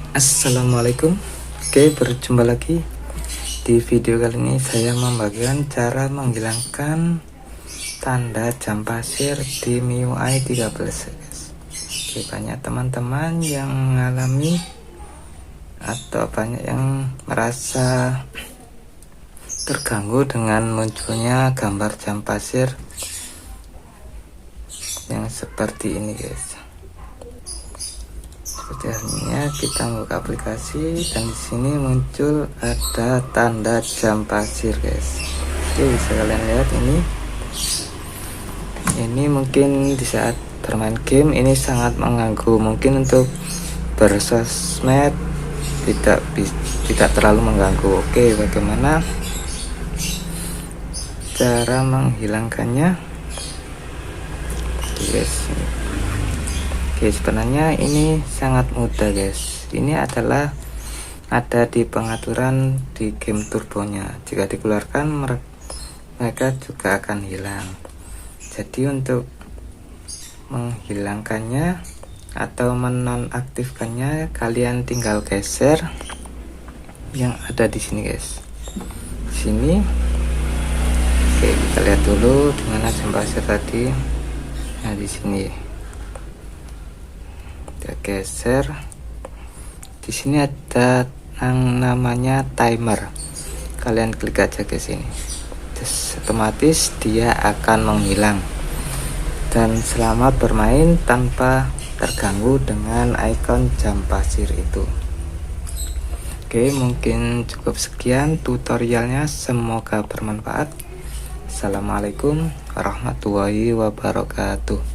Assalamualaikum. Oke, berjumpa lagi. Di video kali ini saya membagikan cara menghilangkan tanda jam pasir di MIUI 13, guys. Oke, banyak teman-teman yang mengalami atau banyak yang merasa terganggu dengan munculnya gambar jam pasir yang seperti ini, guys. Seperti halnya kita buka aplikasi dan di sini muncul ada tanda jam pasir, guys. Oke, bisa kalian lihat ini mungkin di saat bermain game ini sangat mengganggu. Mungkin untuk bersosmed tidak terlalu mengganggu. Oke, bagaimana cara menghilangkannya? Oke, guys. Oke, sebenarnya ini sangat mudah, guys. Ini adalah ada di pengaturan di game turbonya. Jika dikeluarkan mereka juga akan hilang. Jadi untuk menghilangkannya atau menonaktifkannya, kalian tinggal geser yang ada di sini, guys. Di sini. Oke, kita lihat dulu di mana jam pasir tadi. Nah, di sini. Kita geser. Di sini ada yang namanya timer. Kalian klik aja ke sini. Terus otomatis dia akan menghilang. Dan selamat bermain tanpa terganggu dengan ikon jam pasir itu. Oke, mungkin cukup sekian tutorialnya. Semoga bermanfaat. Assalamualaikum warahmatullahi wabarakatuh.